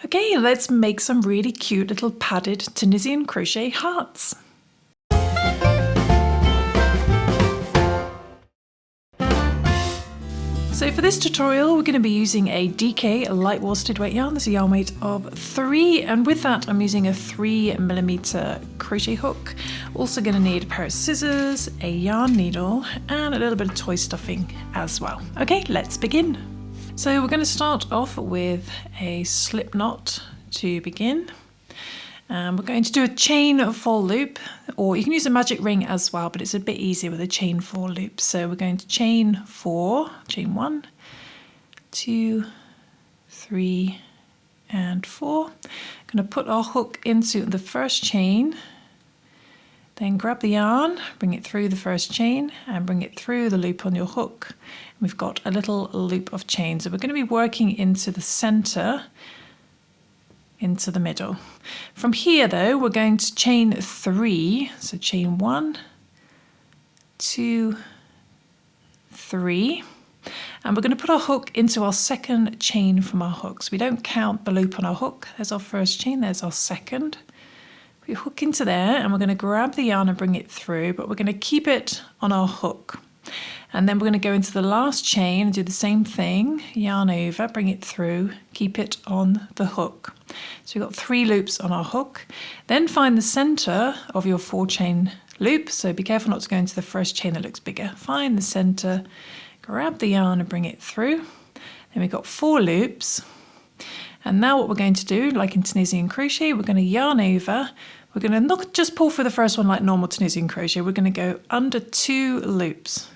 Okay, let's make some really cute little padded Tunisian crochet hearts. So for this tutorial, we're going to be using a DK light worsted weight yarn. This is a yarn weight of 3, and with that I'm using a 3mm crochet hook. Also going to need a pair of scissors, a yarn needle, and a little bit of toy stuffing as well. Okay, let's begin. So we're going to start off with a slip knot to begin. We're going to do a chain 4 loop, or you can use a magic ring as well, but it's a bit easier with a chain 4 loop. So we're going to chain 4, chain 1, 2, 3, and 4. I'm going to put our hook into the first chain, then grab the yarn, bring it through the first chain, and bring it through the loop on your hook. We've got a little loop of chain, so we're going to be working into the center, into the middle. From here though, we're going to chain 3, so chain 1, 2, 3, and we're going to put our hook into our second chain from our hook. So we don't count the loop on our hook. There's our first chain, there's our second. We hook into there and we're going to grab the yarn and bring it through, but we're going to keep it on our hook. And then we're going to go into the last chain and do the same thing, yarn over, bring it through, keep it on the hook. So we've got 3 loops on our hook. Then find the center of your 4 chain loop. So be careful not to go into the first chain that looks bigger. Find the center, grab the yarn and bring it through. Then we've got 4 loops. And now what we're going to do, like in Tunisian crochet, we're going to yarn over. We're going to not just pull through the first one like normal Tunisian crochet. We're going to go under 2 loops.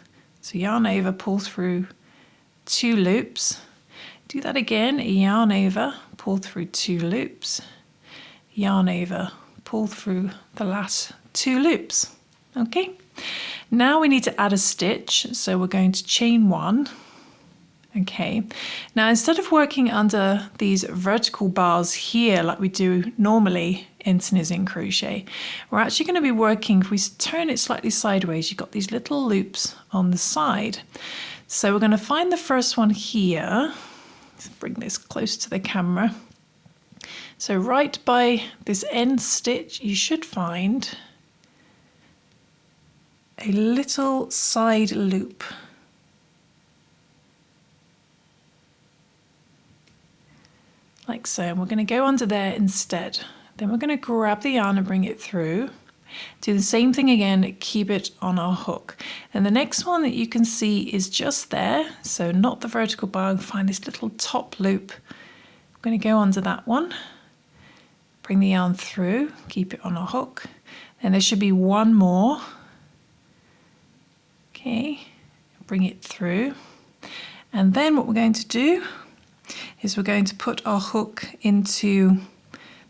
So yarn over, pull through 2 loops. Do that again, yarn over, pull through 2 loops. Yarn over, pull through the last 2 loops. Okay, now we need to add a stitch. So we're going to chain 1. Okay, now instead of working under these vertical bars here like we do normally in Tunisian crochet, we're actually going to be working, if we turn it slightly sideways, you've got these little loops on the side. So we're going to find the first one here. Let's bring this close to the camera. So right by this end stitch, you should find a little side loop. Like so, and we're going to go under there instead. Then we're going to grab the yarn and bring it through. Do the same thing again, keep it on our hook. And the next one that you can see is just there, so not the vertical bar. Find this little top loop. I'm going to go under that one, bring the yarn through, keep it on our hook. And there should be one more. Okay, bring it through. And then what we're going to do is we're going to put our hook into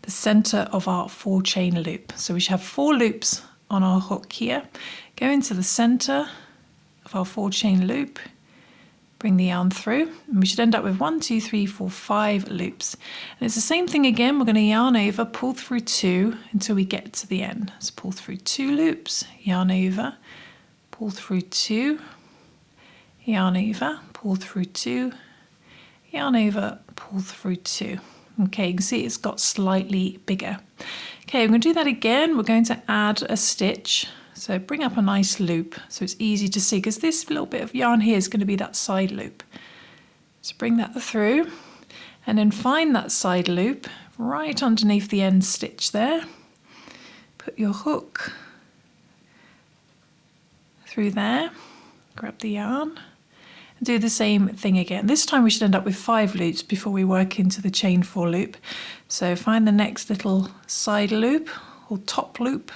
the center of our 4 chain loop. So we should have 4 loops on our hook here. Go into the center of our 4 chain loop, bring the yarn through, and we should end up with 1, 2, 3, 4, 5 loops. And it's the same thing again. We're going to yarn over, pull through 2 until we get to the end. So pull through 2 loops, yarn over, pull through 2, yarn over, pull through 2, yarn over, pull through 2. Okay, you can see it's got slightly bigger. Okay, we're going to do that again. We're going to add a stitch. So bring up a nice loop so it's easy to see, because this little bit of yarn here is going to be that side loop. So bring that through and then find that side loop right underneath the end stitch there. Put your hook through there, grab the yarn. Do the same thing again. This time we should end up with 5 loops before we work into the chain 4 loop. So find the next little side loop or top loop,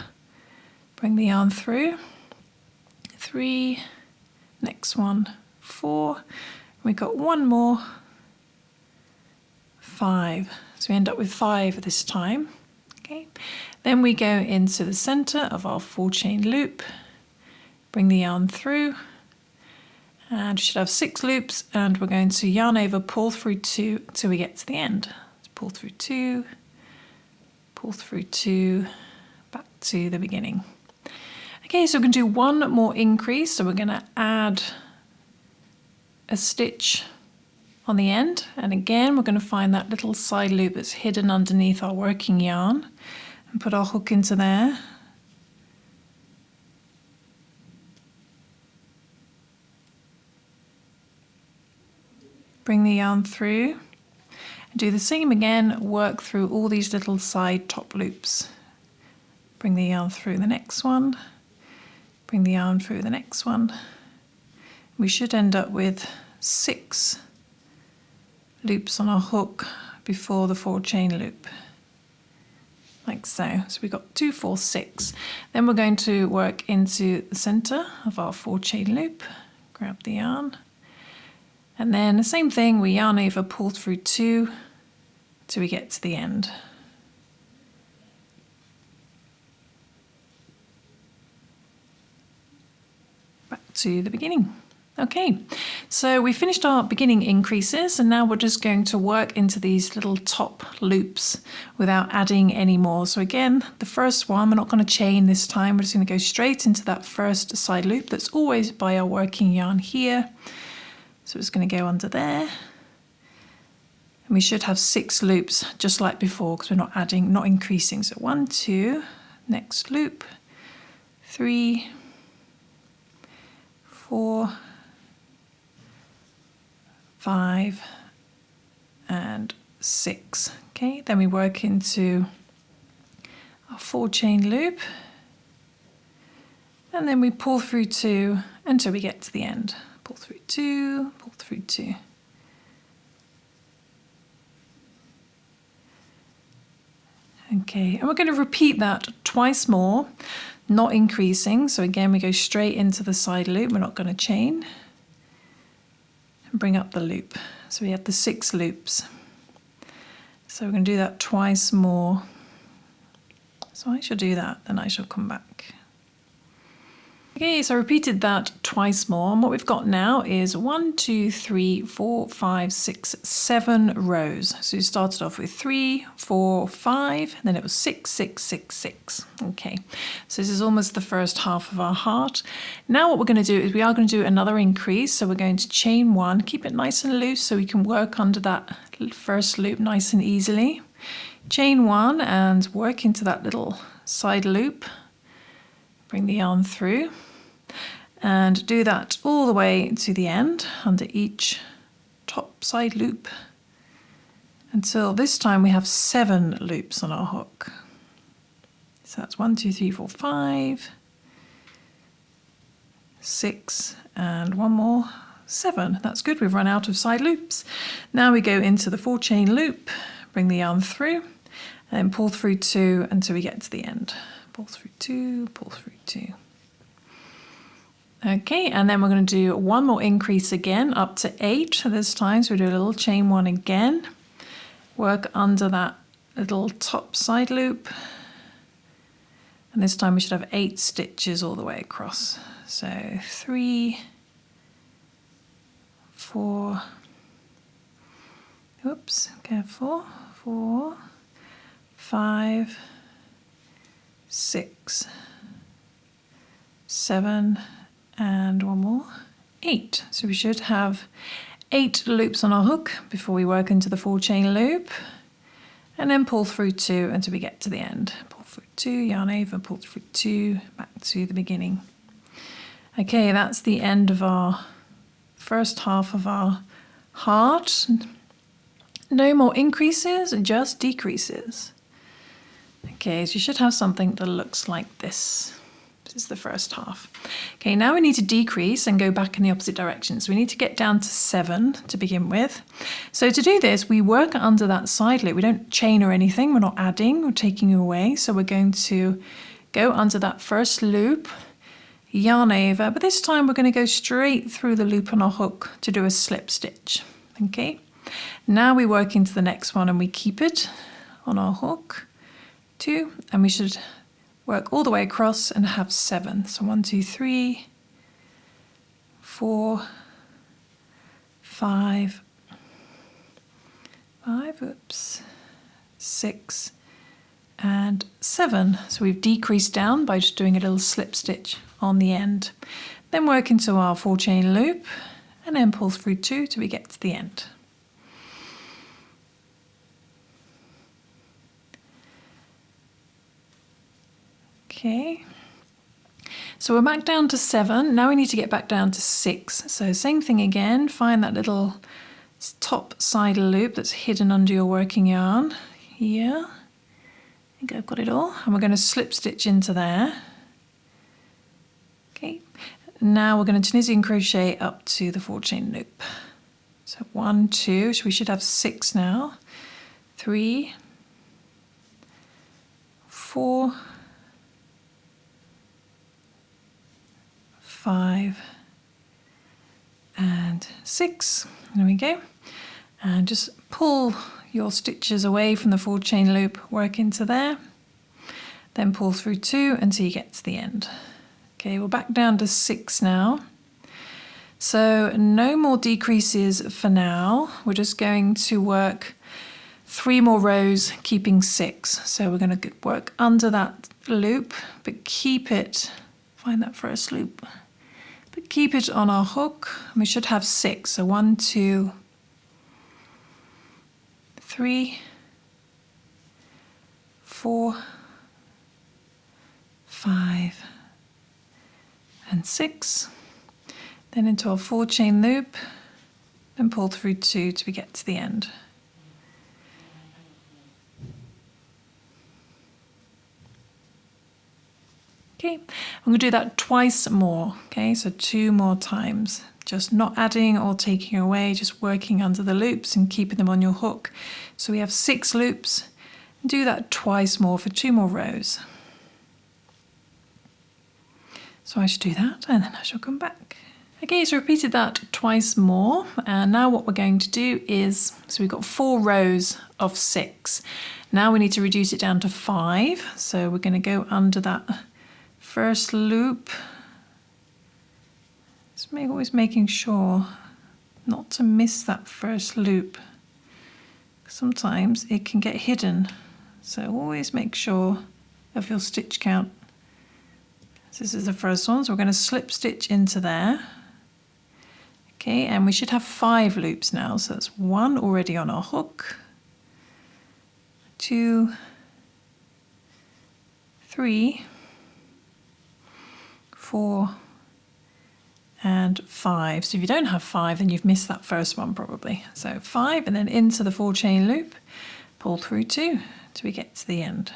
bring the yarn through, 3, next one, 4, we've got one more, 5. So we end up with 5 this time. Okay, then we go into the center of our 4 chain loop, bring the yarn through, and we should have 6 loops, and we're going to yarn over, pull through 2 till we get to the end. So pull through 2, pull through 2, back to the beginning. Okay, so we're going to do one more increase. So we're going to add a stitch on the end, and again we're going to find that little side loop that's hidden underneath our working yarn and put our hook into there. Bring the yarn through and do the same again, work through all these little side top loops. Bring the yarn through the next one, bring the yarn through the next one. We should end up with 6 loops on our hook before the 4 chain loop, like so. So we've got 2, 4, 6. Then we're going to work into the center of our 4 chain loop, grab the yarn, and then the same thing, we yarn over, pull through 2 till we get to the end. Back to the beginning. Okay, so we finished our beginning increases, and now we're just going to work into these little top loops without adding any more. So again, the first one, we're not going to chain this time, we're just going to go straight into that first side loop that's always by our working yarn here. So it's going to go under there. And we should have 6 loops just like before, because we're not adding, not increasing. So 1, 2, next loop, 3, 4, 5 and 6. Okay, then we work into our 4 chain loop, and then we pull through 2 until we get to the end. Pull through 2, pull through 2. Okay, and we're going to repeat that twice more, not increasing. So again, we go straight into the side loop, we're not going to chain. Bring up the loop. So we have the 6 loops. So we're going to do that twice more. So I shall do that, then I shall come back. Okay, so I repeated that twice more, and what we've got now is 1, 2, 3, 4, 5, 6, 7 rows. So you started off with 3, 4, 5, and then it was 6, 6, 6, 6. Okay, so this is almost the first half of our heart. Now what we're going to do is we are going to do another increase. So we're going to chain 1, keep it nice and loose so we can work under that first loop nice and easily. Chain 1 and work into that little side loop. Bring the yarn through and do that all the way to the end under each top side loop until this time we have 7 loops on our hook. So that's 1, 2, 3, 4, 5, 6 and one more, 7. That's good, we've run out of side loops. Now we go into the 4 chain loop, bring the yarn through and pull through 2 until we get to the end. Pull through 2, pull through 2. Okay, and then we're going to do one more increase again up to 8 this time. So we do a little chain 1 again, work under that little top side loop, and this time we should have 8 stitches all the way across. So 3, 4, oops, careful, 4, 5, 6, 7, and one more, 8. So we should have 8 loops on our hook before we work into the 4 chain loop, and then pull through 2 until we get to the end. Pull through 2, yarn over, pull through 2, back to the beginning. Okay, that's the end of our first half of our heart. No more increases, just decreases. Okay, so you should have something that looks like this. This is the first half. Okay, now we need to decrease and go back in the opposite direction. So we need to get down to 7 to begin with. So to do this, we work under that side loop. We don't chain or anything. We're not adding or taking away. So we're going to go under that first loop, yarn over, but this time we're going to go straight through the loop on our hook to do a slip stitch. Okay, now we work into the next one and we keep it on our hook, 2, and we should work all the way across and have 7. So 1, 2, 3, 4, 5, 6, and 7. So we've decreased down by just doing a little slip stitch on the end. Then work into our 4 chain loop and then pull through 2 till we get to the end. Okay. So we're back down to 7. Now we need to get back down to 6. So same thing again, find that little top side loop that's hidden under your working yarn here. I think I've got it all. And we're going to slip stitch into there. Okay. Now we're going to Tunisian crochet up to the 4 chain loop. So 1, 2, so we should have 6 now. 3, 4, 5, and 6. There we go. And just pull your stitches away from the 4 chain loop, work into there, then pull through 2 until you get to the end. Okay, we're back down to 6 now. So no more decreases for now. We're just going to work 3 more rows, keeping 6. So we're going to work under that loop, but keep it, find that first loop, but keep it on our hook. We should have 6. So 1, 2, 3, 4, 5, and 6. Then into our 4 chain loop, then pull through 2 till we get to the end. Okay, I'm going to do that twice more. Okay, so 2 more times. Just not adding or taking away, just working under the loops and keeping them on your hook. So we have 6 loops. Do that twice more for 2 more rows. So I should do that and then I shall come back. Okay, so repeated that twice more. And now what we're going to do is, so we've got 4 rows of 6. Now we need to reduce it down to 5. So we're going to go under that first loop. Just always making sure not to miss that first loop. Sometimes it can get hidden. So always make sure of your stitch count. This is the first one, so we're going to slip stitch into there. Okay, and we should have 5 loops now. So that's 1 already on our hook. 2, 3, 4, and 5. So if you don't have 5, then you've missed that first one probably. So 5, and then into the 4 chain loop, pull through 2 till we get to the end.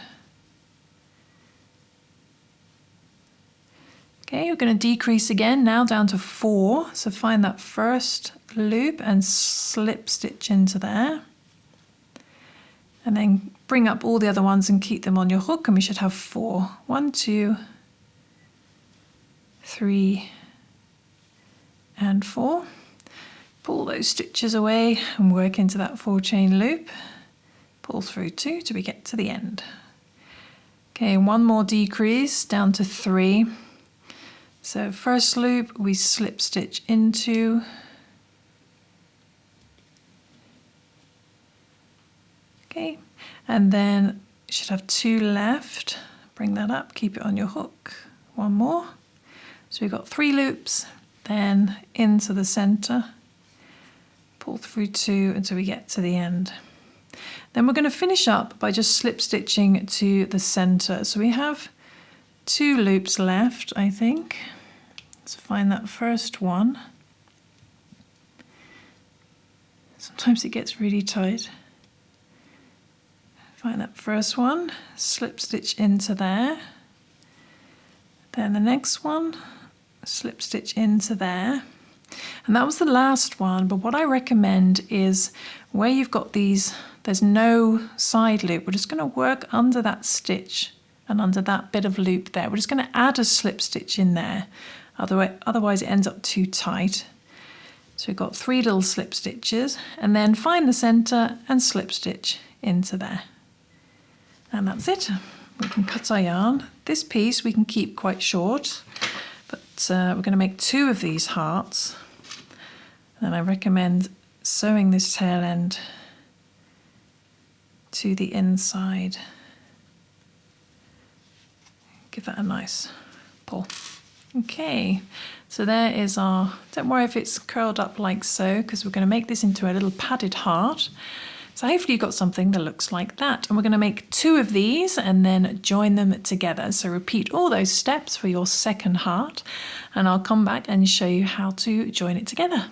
Okay, we're going to decrease again, now down to 4. So find that first loop and slip stitch into there. And then bring up all the other ones and keep them on your hook, and we should have 4. 1, 2, 3, and 4. Pull those stitches away and work into that 4 chain loop. Pull through 2 till we get to the end. Okay, 1 more decrease down to 3. So first loop we slip stitch into, okay, and then you should have 2 left. Bring that up, keep it on your hook. 1 more. So we've got 3 loops, then into the center, pull through 2 until we get to the end. Then we're going to finish up by just slip stitching to the center. So we have 2 loops left, I think. Let's find that first one. Sometimes it gets really tight. Find that first one, slip stitch into there. Then the next one, slip stitch into there. And that was the last one, but what I recommend is where you've got these, there's no side loop, we're just going to work under that stitch and under that bit of loop there. We're just going to add a slip stitch in there, otherwise it ends up too tight. So we've got 3 little slip stitches, and then find the center and slip stitch into there. And that's it. We can cut our yarn. This piece we can keep quite short, but we're going to make 2 of these hearts. And I recommend sewing this tail end to the inside. Give that a nice pull. Okay, so there is our, don't worry if it's curled up like so, because we're going to make this into a little padded heart. So hopefully you've got something that looks like that. And we're going to make 2 of these and then join them together. So repeat all those steps for your second heart, and I'll come back and show you how to join it together.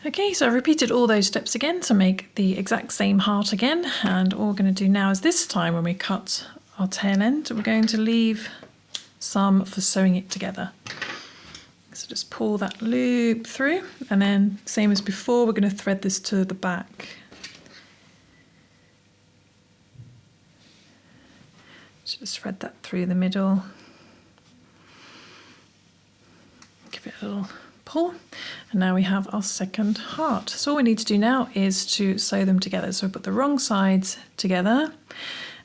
Okay, so I've repeated all those steps again to make the exact same heart again. And all we're going to do now is this time when we cut our tail end, we're going to leave some for sewing it together. So just pull that loop through, and then same as before, we're going to thread this to the back. So just thread that through the middle. Give it a little pull, and now we have our second heart. So all we need to do now is to sew them together. So we put the wrong sides together.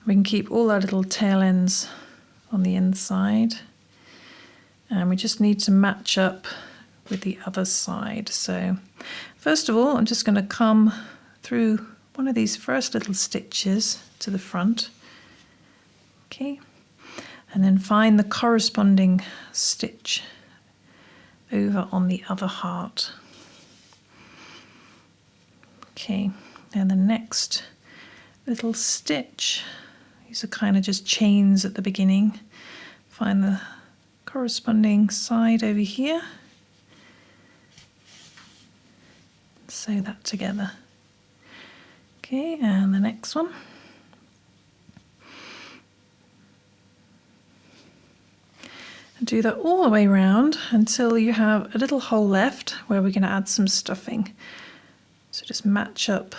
We can keep all our little tail ends on the inside. And we just need to match up with the other side. So first of all, I'm just going to come through one of these first little stitches to the front. Okay. And then find the corresponding stitch over on the other heart. Okay. And the next little stitch, these are kind of just chains at the beginning. Find the corresponding side over here. Sew that together. Okay, and the next one. And do that all the way around until you have a little hole left where we're going to add some stuffing. So just match up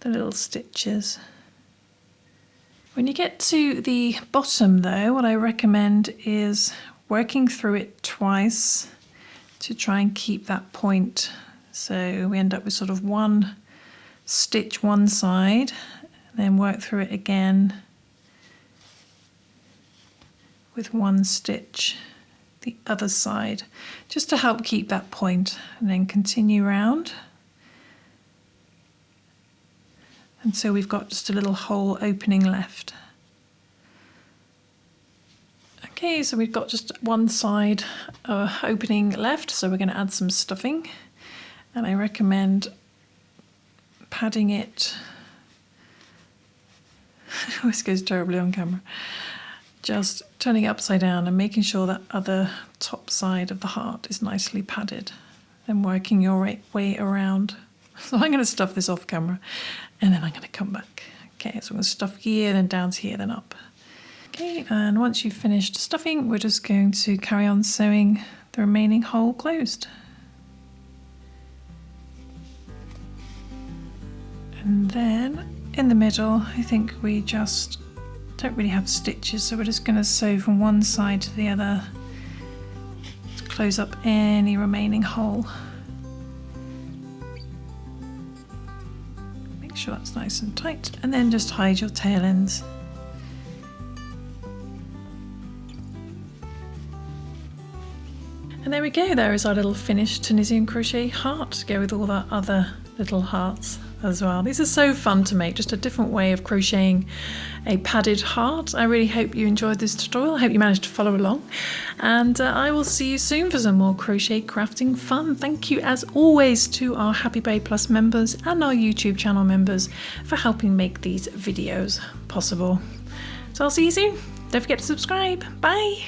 the little stitches. When you get to the bottom though, what I recommend is working through it twice to try and keep that point. So we end up with sort of one stitch one side, then work through it again with one stitch the other side, just to help keep that point, and then continue round until we've got just a little hole opening left. Okay, so we've got just one side opening left, so we're going to add some stuffing, and I recommend padding it. It always goes terribly on camera. Just turning it upside down and making sure that other top side of the heart is nicely padded, then working your way around. So I'm going to stuff this off camera, and then I'm going to come back. Okay, so I'm going to stuff here, then down to here, then up. Okay, and once you've finished stuffing, we're just going to carry on sewing the remaining hole closed. And then in the middle, I think we just don't really have stitches, so we're just going to sew from one side to the other to close up any remaining hole. Make sure that's nice and tight, and then just hide your tail ends. And there we go, there is our little finished Tunisian crochet heart to go with all our other little hearts as well. These are so fun to make, just a different way of crocheting a padded heart. I really hope you enjoyed this tutorial. I hope you managed to follow along, and I will see you soon for some more crochet crafting fun. Thank you as always to our Happy Bay Plus members and our YouTube channel members for helping make these videos possible. So I'll see you soon. Don't forget to subscribe. Bye.